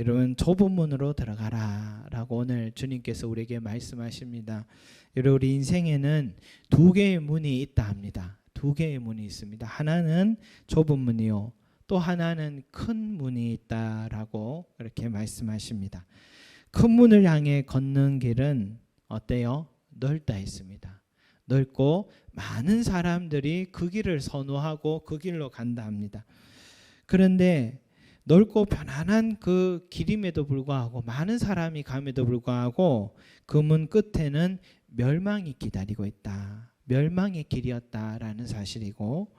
여러분 좁은 문으로 들어가라 라고 오늘 주님께서 우리에게 말씀하십니다. 여러분 우리 인생에는 두 개의 문이 있다 합니다. 두 개의 문이 있습니다. 하나는 좁은 문이요, 또 하나는 큰 문이 있다라고 그렇게 말씀하십니다. 큰 문을 향해 걷는 길은 어때요? 넓다 했습니다. 넓고 많은 사람들이 그 길을 선호하고 그 길로 간다 합니다. 그런데 넓고 편안한 그 길임에도 불구하고, 많은 사람이 감에도 불구하고 그 문 끝에는 멸망이 기다리고 있다. 멸망의 길이었다라는 사실이고,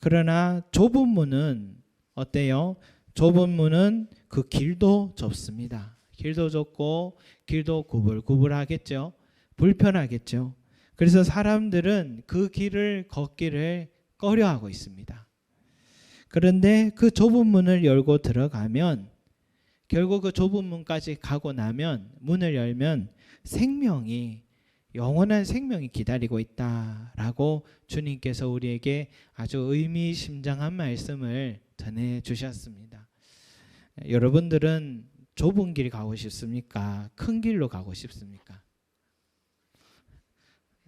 그러나 좁은 문은 어때요? 좁은 문은 그 길도 좁습니다. 길도 좁고 길도 구불구불하겠죠. 불편하겠죠. 그래서 사람들은 그 길을 걷기를 꺼려하고 있습니다. 그런데 그 좁은 문을 열고 들어가면, 결국 그 좁은 문까지 가고 나면, 문을 열면 생명이, 영원한 생명이 기다리고 있다라고 주님께서 우리에게 아주 의미심장한 말씀을 전해주셨습니다. 여러분들은 좁은 길 가고 싶습니까? 큰 길로 가고 싶습니까?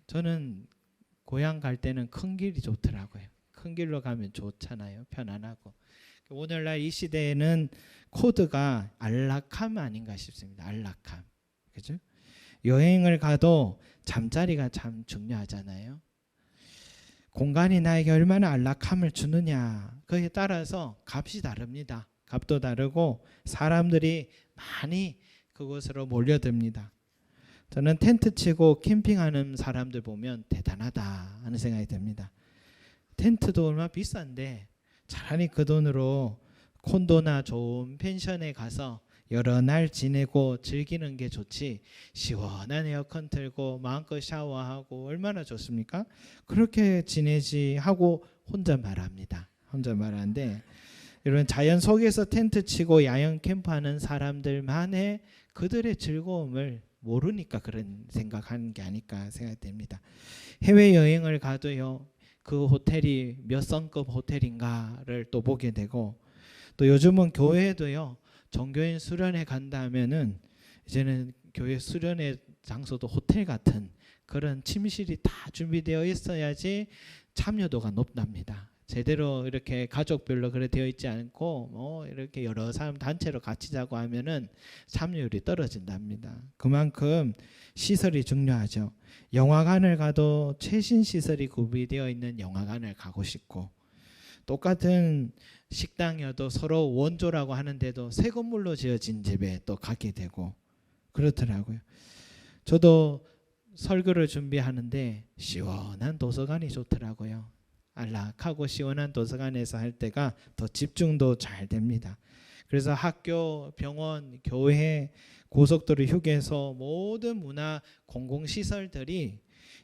저는 고향 갈 때는 큰 길이 좋더라고요. 큰 길로 가면 좋잖아요. 편안하고. 오늘날 이 시대에는 코드가 안락함 아닌가 싶습니다. 안락함. 그죠? 여행을 가도 잠자리가 참 중요하잖아요. 공간이 나에게 얼마나 안락함을 주느냐, 그에 따라서 값이 다릅니다. 값도 다르고 사람들이 많이 그곳으로 몰려듭니다. 저는 텐트 치고 캠핑하는 사람들 보면 대단하다 하는 생각이 듭니다. 텐트도 얼마나 비싼데 차라리 그 돈으로 콘도나 좋은 펜션에 가서 여러 날 지내고 즐기는 게 좋지, 시원한 에어컨 틀고 마음껏 샤워하고 얼마나 좋습니까? 그렇게 지내지 하고 혼자 말합니다. 혼자 말하는데, 이런 자연 속에서 텐트 치고 야영 캠프하는 사람들만의 그들의 즐거움을 모르니까 그런 생각하는 게 아닐까 생각됩니다. 해외여행을 가도요, 그 호텔이 몇 성급 호텔인가를 또 보게 되고, 또 요즘은 교회도요, 종교인 수련회 간다 하면은 이제는 교회 수련회 장소도 호텔 같은 그런 침실이 다 준비되어 있어야지 참여도가 높답니다. 제대로 이렇게 가족별로 그래 되어 있지 않고 이렇게 여러 사람 단체로 같이 자고 하면은 참여율이 떨어진답니다. 그만큼 시설이 중요하죠. 영화관을 가도 최신 시설이 구비되어 있는 영화관을 가고 싶고, 똑같은 식당이어도 서로 원조라고 하는데도 새 건물로 지어진 집에 또 가게 되고 그렇더라고요. 저도 설교를 준비하는데 시원한 도서관이 좋더라고요. 안락하고 시원한 도서관에서 할 때가 더 집중도 잘 됩니다. 그래서 학교, 병원, 교회, 고속도로, 휴게소, 모든 문화 공공시설들이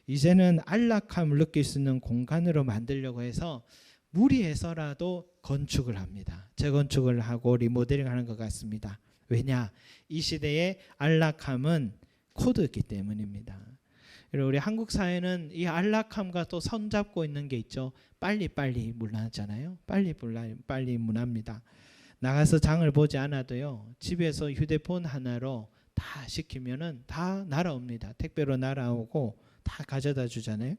이제는 안락함을 느낄 수 있는 공간으로 만들려고 해서 무리해서라도 건축을 합니다. 재건축을 하고 리모델링 하는 것 같습니다. 왜냐? 이 시대의 안락함은 코드이기 때문입니다. 우리 한국 사회는 이 안락함과 또 손잡고 있는 게 있죠. 빨리빨리 문화잖아요. 빨리 문화입니다. 나가서 장을 보지 않아도요, 집에서 휴대폰 하나로 다 시키면은 다 날아옵니다. 택배로 날아오고 다 가져다 주잖아요.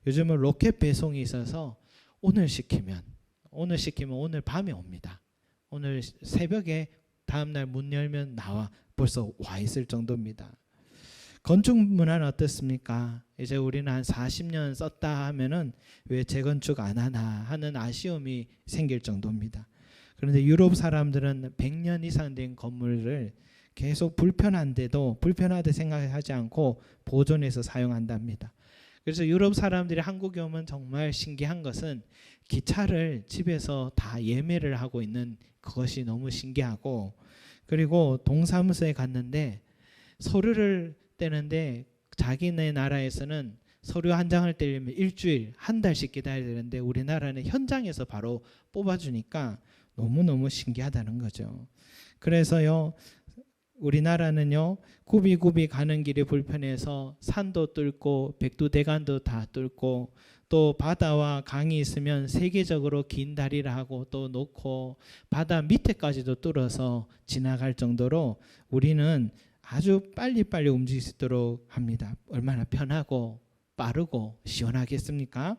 요즘은 로켓 배송이 있어서 오늘 시키면 오늘 밤에 옵니다. 오늘 새벽에 다음날 문 열면 나와 벌써 와 있을 정도입니다. 건축 문화는 어떻습니까? 이제 우리는 한 40년 썼다 하면은 왜 재건축 안 하나 하는 아쉬움이 생길 정도입니다. 그런데 유럽 사람들은 100년 이상 된 건물을 계속 불편한데도 불편하다 생각하지 않고 보존해서 사용한답니다. 그래서 유럽 사람들이 한국에 오면 정말 신기한 것은 기차를 집에서 다 예매를 하고 있는 그것이 너무 신기하고, 그리고 동사무소에 갔는데 서류를 떼는데 자기네 나라에서는 서류 한 장을 떼려면 일주일, 한 달씩 기다려야 되는데 우리나라는 현장에서 바로 뽑아주니까 너무너무 신기하다는 거죠. 그래서요, 우리나라는요, 굽이굽이 가는 길이 불편해서 산도 뚫고 백두대간도 다 뚫고 또 바다와 강이 있으면 세계적으로 긴 다리를 하고 또 놓고 바다 밑에까지도 뚫어서 지나갈 정도로 우리는 아주 빨리빨리 움직일 수 있도록 합니다. 얼마나 편하고 빠르고 시원하겠습니까?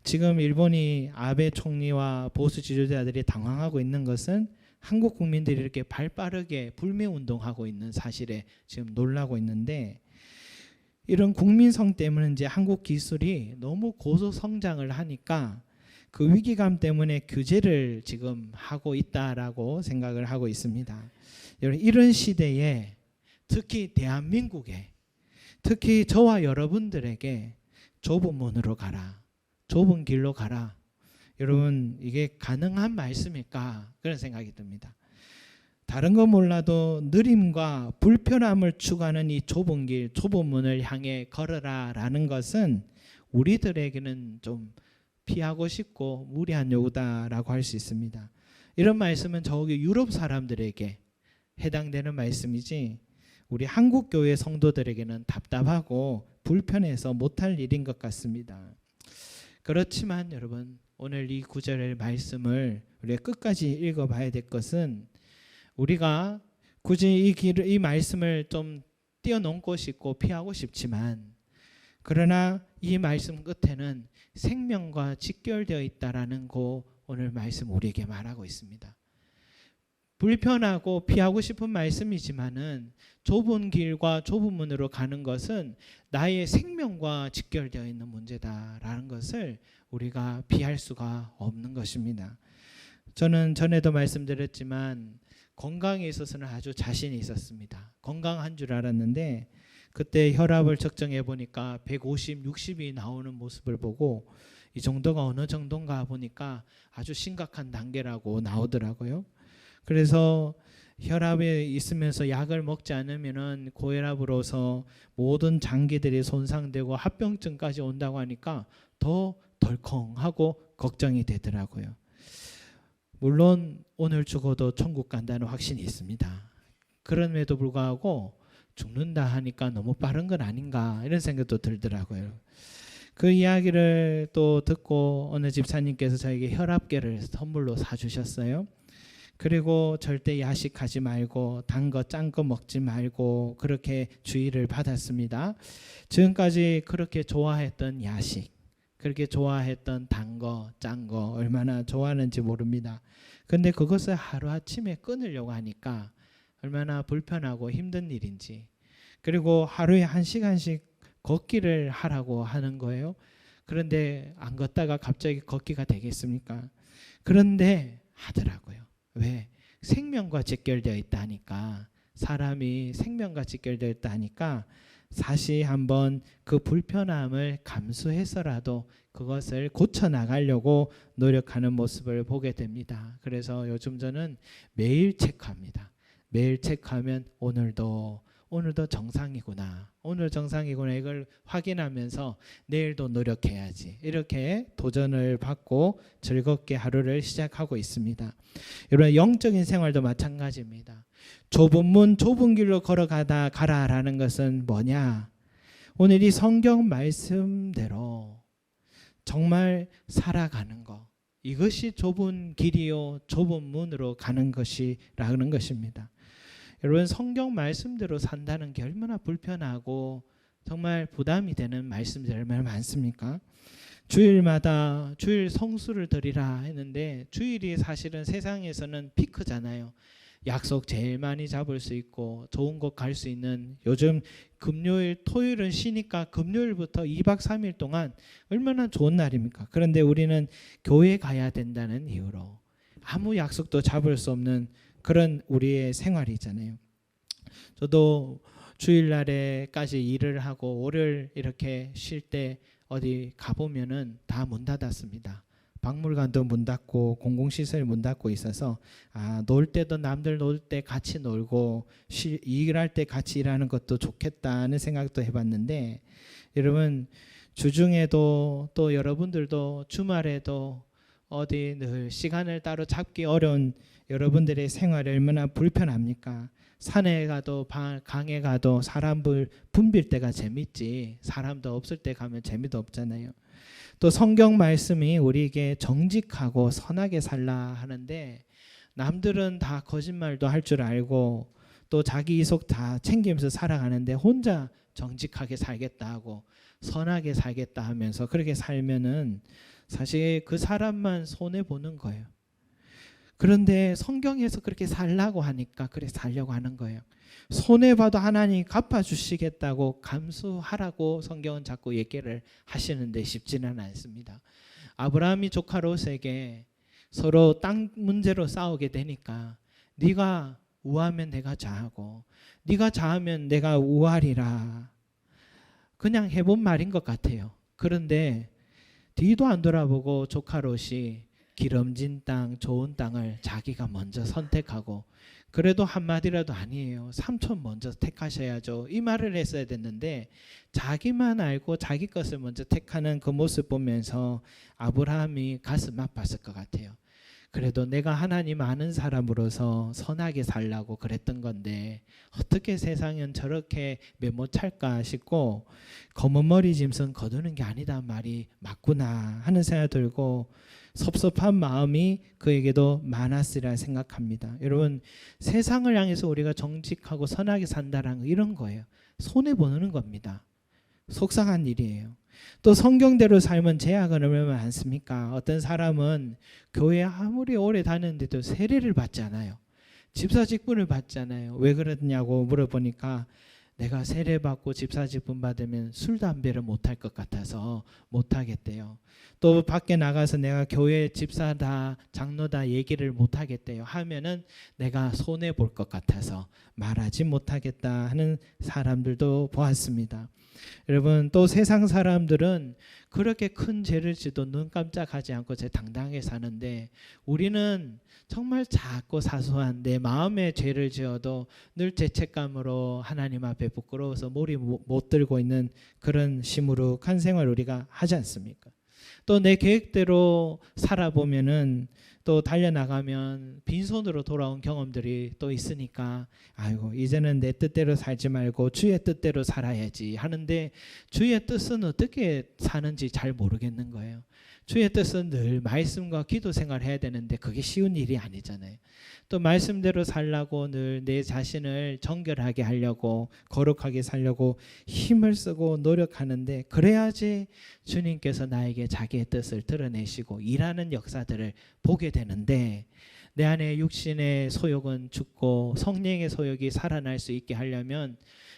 지금 일본이 아베 총리와 보수 지도자들이 당황하고 있는 것은 한국 국민들이 이렇게 발빠르게 불매운동하고 있는 사실에 지금 놀라고 있는데, 이런 국민성 때문에 이제 한국 기술이 너무 고속 성장을 하니까 그 위기감 때문에 규제를 지금 하고 있다라고 생각을 하고 있습니다. 이런 시대에 특히 대한민국에, 특히 저와 여러분들에게 좁은 문으로 가라, 좁은 길로 가라, 여러분 이게 가능한 말씀일까? 그런 생각이 듭니다. 다른 건 몰라도 느림과 불편함을 추구하는 이 좁은 길, 좁은 문을 향해 걸어라 라는 것은 우리들에게는 좀 피하고 싶고 무리한 요구다라고 할 수 있습니다. 이런 말씀은 저기 유럽 사람들에게 해당되는 말씀이지 우리 한국교회 성도들에게는 답답하고 불편해서 못할 일인 것 같습니다. 그렇지만 여러분, 오늘 이 구절의 말씀을 우리가 끝까지 읽어봐야 될 것은, 우리가 굳이 이 말씀을 좀 뛰어넘고 싶고 피하고 싶지만, 그러나 이 말씀 끝에는 생명과 직결되어 있다라는 거 오늘 말씀 우리에게 말하고 있습니다. 불편하고 피하고 싶은 말씀이지만은 좁은 길과 좁은 문으로 가는 것은 나의 생명과 직결되어 있는 문제다라는 것을 우리가 피할 수가 없는 것입니다. 저는 전에도 말씀드렸지만 건강에 있어서는 아주 자신이 있었습니다. 건강한 줄 알았는데 그때 혈압을 측정해 보니까 150, 60이 나오는 모습을 보고 이 정도가 어느 정도인가 보니까 아주 심각한 단계라고 나오더라고요. 그래서 혈압에 있으면서 약을 먹지 않으면은 고혈압으로서 모든 장기들이 손상되고 합병증까지 온다고 하니까 더 덜컹하고 걱정이 되더라고요. 물론 오늘 죽어도 천국 간다는 확신이 있습니다. 그럼에도 불구하고 죽는다 하니까 너무 빠른 건 아닌가 이런 생각도 들더라고요. 그 이야기를 또 듣고 어느 집사님께서 저에게 혈압계를 선물로 사주셨어요. 그리고 절대 야식하지 말고 단 거 짠 거 먹지 말고 그렇게 주의를 받았습니다. 지금까지 그렇게 좋아했던 야식, 그렇게 좋아했던 단 거, 짠 거 얼마나 좋아하는지 모릅니다. 근데 그것을 하루아침에 끊으려고 하니까 얼마나 불편하고 힘든 일인지, 그리고 하루에 1시간씩 걷기를 하라고 하는 거예요. 그런데 안 걷다가 갑자기 걷기가 되겠습니까? 그런데 하더라고요. 왜? 생명과 직결되어 있다 하니까, 사람이 생명과 직결되어 있다 하니까 다시 한번 그 불편함을 감수해서라도 그것을 고쳐나가려고 노력하는 모습을 보게 됩니다. 그래서 요즘 저는 매일 체크합니다. 매일 체크하면 오늘도 정상이구나, 오늘 정상이구나, 이걸 확인하면서 내일도 노력해야지, 이렇게 도전을 받고 즐겁게 하루를 시작하고 있습니다. 여러분, 영적인 생활도 마찬가지입니다. 좁은 문 좁은 길로 가라라는 것은 뭐냐? 오늘 이 성경 말씀대로 정말 살아가는 것, 이것이 좁은 길이요 좁은 문으로 가는 것이라는 것입니다. 여러분, 성경 말씀대로 산다는 게 얼마나 불편하고 정말 부담이 되는 말씀들이 얼마나 많습니까? 주일마다 주일 성수를 드리라 했는데, 주일이 사실은 세상에서는 피크잖아요. 약속 제일 많이 잡을 수 있고 좋은 곳 갈 수 있는, 요즘 금요일 토요일은 쉬니까 금요일부터 2박 3일 동안 얼마나 좋은 날입니까? 그런데 우리는 교회 가야 된다는 이유로 아무 약속도 잡을 수 없는 그런 우리의 생활이잖아요. 저도 주일날에까지 일을 하고 월요일 이렇게 쉴 때 어디 가보면은 다 문 닫았습니다. 박물관도 문 닫고 공공시설 문 닫고 있어서 놀 때도 남들 놀 때 같이 놀고 일할 때 같이 일하는 것도 좋겠다는 생각도 해봤는데, 여러분 주중에도 또 여러분들도 주말에도 어디 늘 시간을 따로 잡기 어려운 여러분들의 생활이 얼마나 불편합니까? 산에 가도 강에 가도 사람을 붐빌 때가 재밌지 사람도 없을 때 가면 재미도 없잖아요. 또 성경 말씀이 우리에게 정직하고 선하게 살라 하는데 남들은 다 거짓말도 할 줄 알고 또 자기 이속 다 챙기면서 살아가는데 혼자 정직하게 살겠다 하고 선하게 살겠다 하면서 그렇게 살면은 사실 그 사람만 손해 보는 거예요. 그런데 성경에서 그렇게 살라고 하니까 그렇게 살려고 하는 거예요. 손해봐도 하나님 갚아주시겠다고 감수하라고 성경은 자꾸 얘기를 하시는데 쉽지는 않습니다. 아브라함이 조카 롯에게 서로 땅 문제로 싸우게 되니까 네가 우하면 내가 좌하고 네가 좌하면 내가 우하리라. 그냥 해본 말인 것 같아요. 그런데 뒤도 안 돌아보고 조카 롯이 기름진 땅, 좋은 땅을 자기가 먼저 선택하고 그래도 한마디라도 아니에요. 삼촌 먼저 택하셔야죠. 이 말을 했어야 됐는데 자기만 알고 자기 것을 먼저 택하는 그 모습 보면서 아브라함이 가슴 아팠을 것 같아요. 그래도 내가 하나님 아는 사람으로서 선하게 살라고 그랬던 건데 어떻게 세상은 저렇게 메모찰까 싶고 검은 머리 짐승 거두는 게 아니다 말이 맞구나 하는 생각이 들고 섭섭한 마음이 그에게도 많았으리라 생각합니다. 여러분 세상을 향해서 우리가 정직하고 선하게 산다는 이런 거예요. 손해보는 겁니다. 속상한 일이에요. 또 성경대로 삶은 제약은 얼마나 많습니까? 어떤 사람은 교회에 아무리 오래 다녔는데도 세례를 받지 않아요. 집사 직분을 받지 않아요. 왜 그러냐고 물어보니까 내가 세례받고 집사 직분 받으면 술 담배를 못할 것 같아서 못하겠대요. 또 밖에 나가서 내가 교회 집사다 장로다 얘기를 못하겠대요. 하면은 내가 손해 볼 것 같아서 말하지 못하겠다 하는 사람들도 보았습니다. 여러분 또 세상 사람들은 그렇게 큰 죄를 지도 눈 깜짝하지 않고 제 당당하게 사는데 우리는 정말 작고 사소한 내 마음의 죄를 지어도 늘 죄책감으로 하나님 앞에 부끄러워서 머리 못 들고 있는 그런 시무룩한 생활을 우리가 하지 않습니까? 또 내 계획대로 살아보면은 또 달려나가면 빈손으로 돌아온 경험들이 또 있으니까 아이고 이제는 내 뜻대로 살지 말고 주의 뜻대로 살아야지 하는데 주의 뜻은 어떻게 사는지 잘 모르겠는 거예요. 주의 뜻은 늘 말씀과 기도 생활을 해야 되는데 그게 쉬운 일이 아니잖아요. 또 말씀대로 살라고 늘 내 자신을 정결하게 하려고 거룩하게 살려고 힘을 쓰고 노력하는데 그래야지 주님께서 나에게 자기의 뜻을 드러내시고 일하는 역사들을 보게 되는데 내 안에 육신의 소욕은 죽고 성령의 소욕이 살아날 수 있게 하려면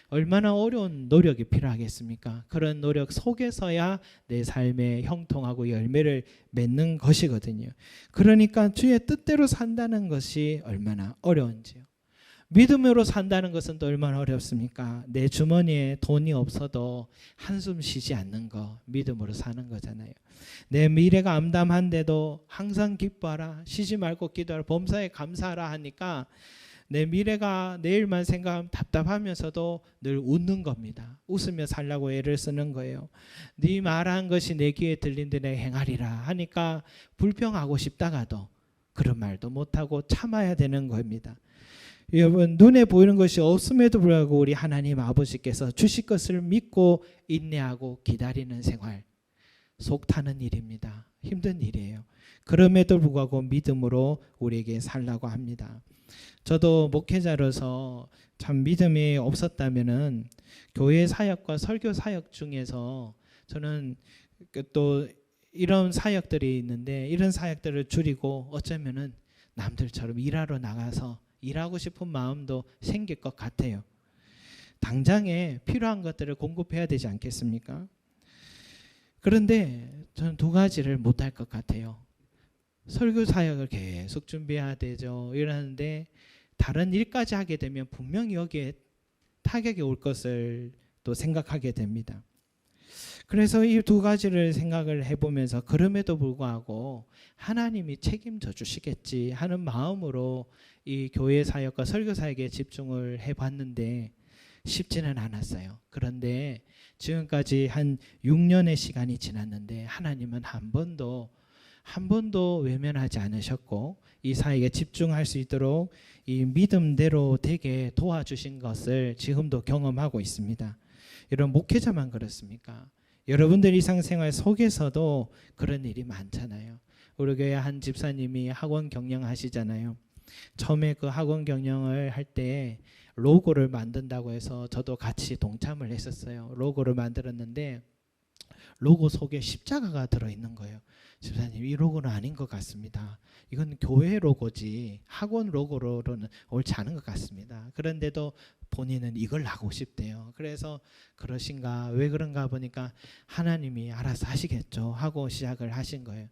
얼마나 어려운 노력이 필요하겠습니까? 그런 노력 속에서야 내 삶에 형통하고 열매를 맺는 것이거든요. 그러니까 주의 뜻대로 산다는 것이 얼마나 어려운지요. 믿음으로 산다는 것은 또 얼마나 어렵습니까? 내 주머니에 돈이 없어도 한숨 쉬지 않는 거 믿음으로 사는 거잖아요. 내 미래가 암담한데도 항상 기뻐하라, 쉬지 말고 기도하라, 범사에 감사하라 하니까 내 미래가 내일만 생각하면 답답하면서도 늘 웃는 겁니다. 웃으며 살라고 애를 쓰는 거예요. 네 말한 것이 내 귀에 들린데 내 행하리라 하니까 불평하고 싶다가도 그런 말도 못하고 참아야 되는 겁니다. 여러분 눈에 보이는 것이 없음에도 불구하고 우리 하나님 아버지께서 주실 것을 믿고 인내하고 기다리는 생활 속 타는 일입니다. 힘든 일이에요. 그럼에도 불구하고 믿음으로 우리에게 살라고 합니다. 저도 목회자로서 참 믿음이 없었다면은 교회 사역과 설교 사역 중에서 저는 또 이런 사역들이 있는데 이런 사역들을 줄이고 어쩌면은 남들처럼 일하러 나가서 일하고 싶은 마음도 생길 것 같아요. 당장에 필요한 것들을 공급해야 되지 않겠습니까? 그런데 저는 두 가지를 못할 것 같아요. 설교 사역을 계속 준비해야 되죠. 이러는데 다른 일까지 하게 되면 분명히 여기에 타격이 올 것을 또 생각하게 됩니다. 그래서 이 두 가지를 생각을 해보면서 그럼에도 불구하고 하나님이 책임져 주시겠지 하는 마음으로 이 교회 사역과 설교 사역에 집중을 해봤는데 쉽지는 않았어요. 그런데 지금까지 한 6년의 시간이 지났는데 하나님은 한 번도 외면하지 않으셨고 이 사역에 집중할 수 있도록 이 믿음대로 되게 도와주신 것을 지금도 경험하고 있습니다. 이런 목회자만 그렇습니까? 여러분들 일상생활 속에서도 그런 일이 많잖아요. 우리 교회 한 집사님이 학원 경영하시잖아요. 처음에 그 학원 경영을 할 때 로고를 만든다고 해서 저도 같이 동참을 했었어요. 로고를 만들었는데 로고 속에 십자가가 들어있는 거예요. 집사님, 이 로고는 아닌 것 같습니다. 이건 교회 로고지 학원 로고로는 옳지 않은 것 같습니다. 그런데도 본인은 이걸 하고 싶대요. 그래서 그러신가, 왜 그런가 보니까 하나님이 알아서 하시겠죠 하고 시작을 하신 거예요.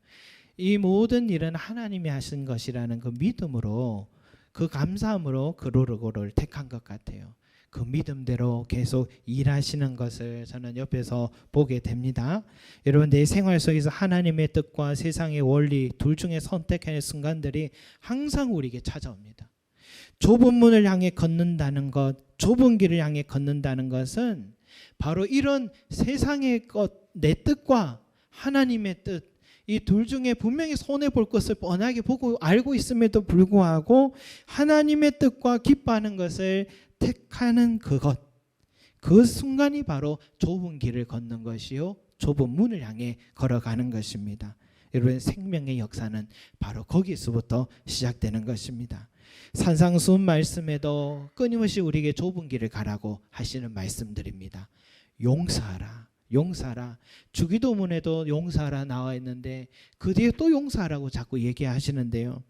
이 모든 일은 하나님이 하신 것이라는 그 믿음으로, 그 감사함으로 그 로고를 택한 것 같아요. 그 믿음대로 계속 일하시는 것을 저는 옆에서 보게 됩니다. 여러분, 내 생활 속에서 하나님의 뜻과 세상의 원리 둘 중에 선택하는 순간들이 항상 우리에게 찾아옵니다. 좁은 문을 향해 걷는다는 것, 좁은 길을 향해 걷는다는 것은 바로 이런 세상의 것, 내 뜻과 하나님의 뜻, 이 둘 중에 분명히 손해볼 것을 뻔하게 보고 알고 있음에도 불구하고 하나님의 뜻과 기뻐하는 것을 택하는 그것, 그 순간이 바로 좁은 길을 걷는 것이요 좁은 문을 향해 걸어가는 것입니다. 여러분, 생명의 역사는 바로 거기서부터 시작되는 것입니다. 산상수훈 말씀에도 끊임없이 우리에게 좁은 길을 가라고 하시는 말씀들입니다. 용서하라, 용서하라. 주기도문에도 용서하라 나와 있는데 그 뒤에 또 용서하라고 자꾸 얘기하시는데요.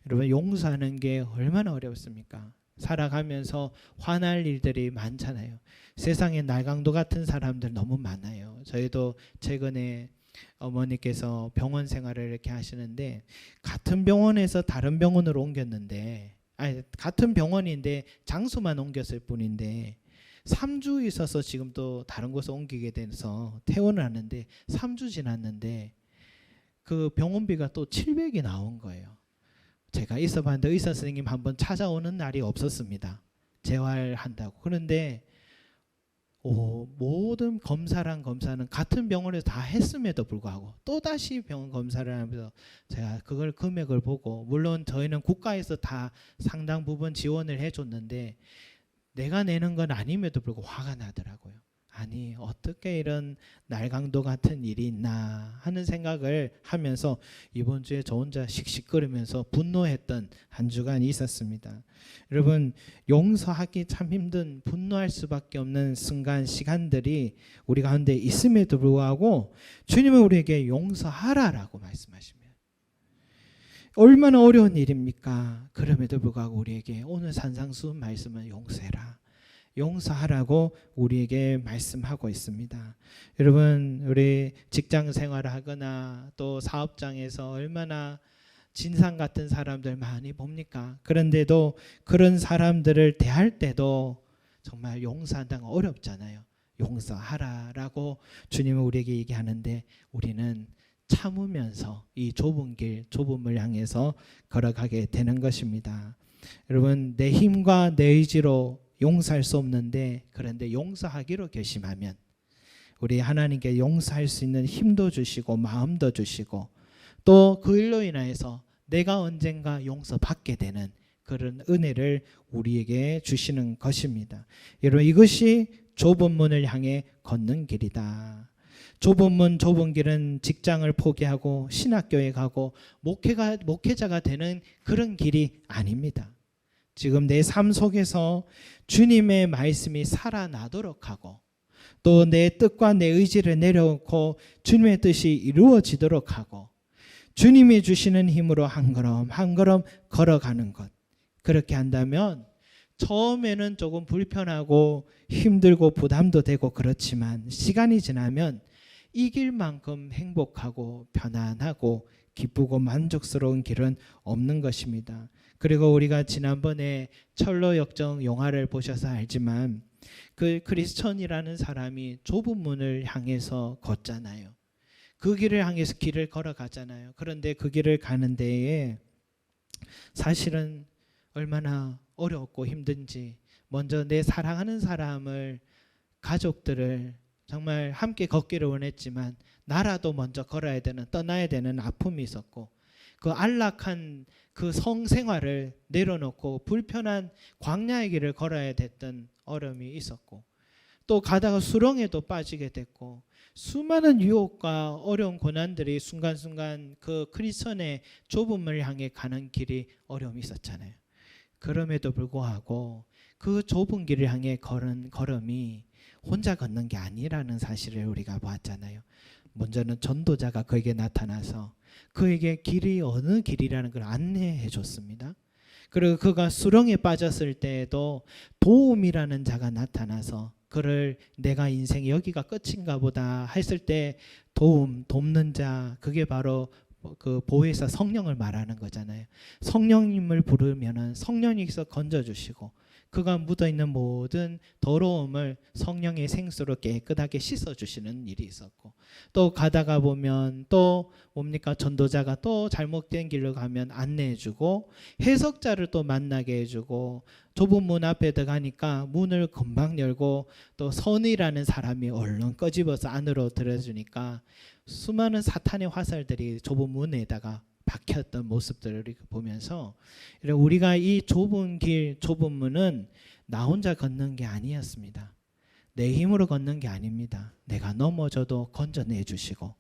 여러분, 용서하는 게 얼마나 어렵습니까? 살아가면서 화날 일들이 많잖아요. 세상에 날강도 같은 사람들 너무 많아요. 저희도 최근에 어머니께서 병원 생활을 이렇게 하시는데 같은 병원에서 다른 병원으로 옮겼는데, 아니 같은 병원인데 장소만 옮겼을 뿐인데 3주 있어서 지금 또 다른 곳에 옮기게 돼서 퇴원을 하는데 3주 지났는데 그 병원비가 또 700이 나온 거예요. 제가 있어봤는데 의사 선생님 한번 찾아오는 날이 없었습니다. 재활한다고. 그런데 모든 검사랑 검사는 같은 병원에서 다 했음에도 불구하고 또다시 병원 검사를 하면서 제가 그걸 금액을 보고, 물론 저희는 국가에서 다 상당 부분 지원을 해줬는데 내가 내는 건 아님에도 불구하고 화가 나더라고요. 아니, 어떻게 이런 날강도 같은 일이 있나 하는 생각을 하면서 이번 주에 저 혼자 씩씩거리면서 분노했던 한 주간이 있었습니다. 여러분, 용서하기 참 힘든, 분노할 수밖에 없는 순간, 시간들이 우리 가운데 있음에도 불구하고 주님은 우리에게 용서하라라고 말씀하십니다. 얼마나 어려운 일입니까? 그럼에도 불구하고 우리에게 오늘 산상수훈 말씀은 용서해라, 용서하라고 우리에게 말씀하고 있습니다. 여러분, 우리 직장 생활을 하거나 또 사업장에서 얼마나 진상 같은 사람들 많이 봅니까? 그런데도 그런 사람들을 대할 때도 정말 용서한다는 건 어렵잖아요. 용서하라라고 주님은 우리에게 얘기하는데 우리는 참으면서 이 좁은 길, 좁은 물 향해서 걸어가게 되는 것입니다. 여러분, 내 힘과 내 의지로 용서할 수 없는데, 그런데 용서하기로 결심하면 우리 하나님께 용서할 수 있는 힘도 주시고 마음도 주시고 또 그 일로 인하여서 내가 언젠가 용서받게 되는 그런 은혜를 우리에게 주시는 것입니다. 여러분, 이것이 좁은 문을 향해 걷는 길이다. 좁은 문, 좁은 길은 직장을 포기하고 신학교에 가고 목회자가 되는 그런 길이 아닙니다. 지금 내 삶 속에서 주님의 말씀이 살아나도록 하고 또 내 뜻과 내 의지를 내려놓고 주님의 뜻이 이루어지도록 하고 주님이 주시는 힘으로 한 걸음 한 걸음 걸어가는 것, 그렇게 한다면 처음에는 조금 불편하고 힘들고 부담도 되고 그렇지만 시간이 지나면 이길 만큼 행복하고 편안하고 기쁘고 만족스러운 길은 없는 것입니다. 그리고 우리가 지난번에 철로 역정 영화를 보셔서 알지만 그 크리스천이라는 사람이 좁은 문을 향해서 걷잖아요. 그 길을 향해서 길을 걸어가잖아요. 그런데 그 길을 가는 데에 사실은 얼마나 어렵고 힘든지, 먼저 내 사랑하는 사람을, 가족들을 정말 함께 걷기를 원했지만 나라도 먼저 걸어야 되는, 떠나야 되는 아픔이 있었고, 그 안락한 그 성생활을 내려놓고 불편한 광야의 길을 걸어야 됐던 어려움이 있었고, 또 가다가 수렁에도 빠지게 됐고 수많은 유혹과 어려운 고난들이 순간순간 그 크리스천의 좁음을 향해 가는 길이 어려움이 있었잖아요. 그럼에도 불구하고 그 좁은 길을 향해 걸은 걸음이 혼자 걷는 게 아니라는 사실을 우리가 보았잖아요. 먼저는 전도자가 그에게 나타나서 그에게 길이 어느 길이라는 걸 안내해 줬습니다. 그리고 그가 수렁에 빠졌을 때에도 도움이라는 자가 나타나서 그를 내가 인생 여기가 끝인가 보다 했을 때 돕는 자, 그게 바로 그 보혜사 성령을 말하는 거잖아요. 성령님을 부르면은 성령님께서 건져주시고 그가 묻어있는 모든 더러움을 성령의 생수로 깨끗하게 씻어주시는 일이 있었고, 또 가다가 보면 또 뭡니까, 전도자가 또 잘못된 길로 가면 안내해주고 해석자를 또 만나게 해주고, 좁은 문 앞에 들어가니까 문을 금방 열고 또 선이라는 사람이 얼른 꺼집어서 안으로 들어주니까 수많은 사탄의 화살들이 좁은 문에다가 박혔던 모습들을 보면서 우리가 이 좁은 길, 좁은 문은 나 혼자 걷는 게 아니었습니다. 내 힘으로 걷는 게 아닙니다. 내가 넘어져도 건져내 주시고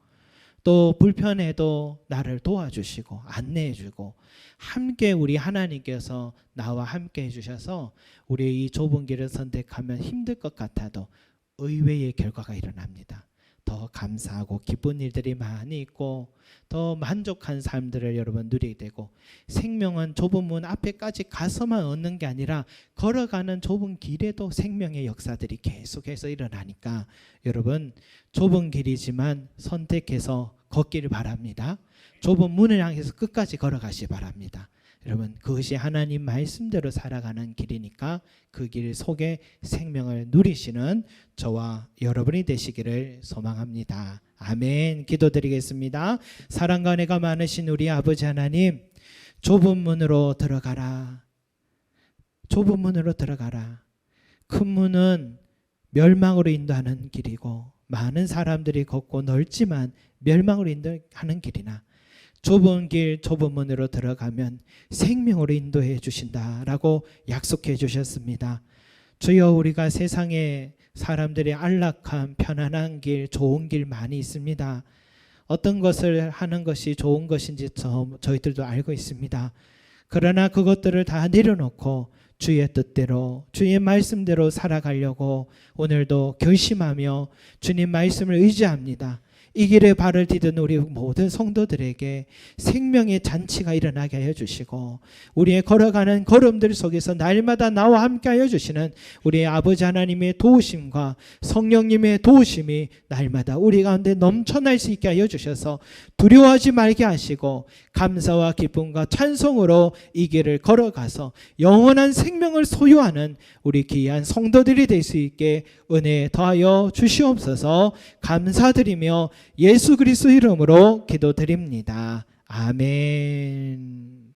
또 불편해도 나를 도와주시고 안내해 주고 함께 우리 하나님께서 나와 함께 해주셔서 우리의 이 좁은 길을 선택하면 힘들 것 같아도 의외의 결과가 일어납니다. 더 감사하고 기쁜 일들이 많이 있고 더 만족한 삶들을 여러분 누리게 되고, 생명은 좁은 문 앞에까지 가서만 얻는 게 아니라 걸어가는 좁은 길에도 생명의 역사들이 계속해서 일어나니까 여러분 좁은 길이지만 선택해서 걷기를 바랍니다. 좁은 문을 향해서 끝까지 걸어가시 바랍니다. 여러분 그것이 하나님 말씀대로 살아가는 길이니까 그 길 속에 생명을 누리시는 저와 여러분이 되시기를 소망합니다. 아멘. 기도드리겠습니다. 사랑과 은혜가 많으신 우리 아버지 하나님, 좁은 문으로 들어가라. 좁은 문으로 들어가라. 큰 문은 멸망으로 인도하는 길이고 많은 사람들이 걷고 넓지만 멸망으로 인도하는 길이나 좁은 길, 좁은 문으로 들어가면 생명으로 인도해 주신다라고 약속해 주셨습니다. 주여, 우리가 세상에 사람들이 안락한 편안한 길, 좋은 길 많이 있습니다. 어떤 것을 하는 것이 좋은 것인지 저희들도 알고 있습니다. 그러나 그것들을 다 내려놓고 주의 뜻대로, 주의 말씀대로 살아가려고 오늘도 결심하며 주님 말씀을 의지합니다. 이 길에 발을 디딘 우리 모든 성도들에게 생명의 잔치가 일어나게 하여 주시고 우리의 걸어가는 걸음들 속에서 날마다 나와 함께 하여 주시는 우리의 아버지 하나님의 도우심과 성령님의 도우심이 날마다 우리 가운데 넘쳐날 수 있게 하여 주셔서 두려워하지 말게 하시고 감사와 기쁨과 찬송으로 이 길을 걸어가서 영원한 생명을 소유하는 우리 귀한 성도들이 될 수 있게 은혜 더하여 주시옵소서. 감사드리며 예수 그리스도 이름으로 기도드립니다. 아멘.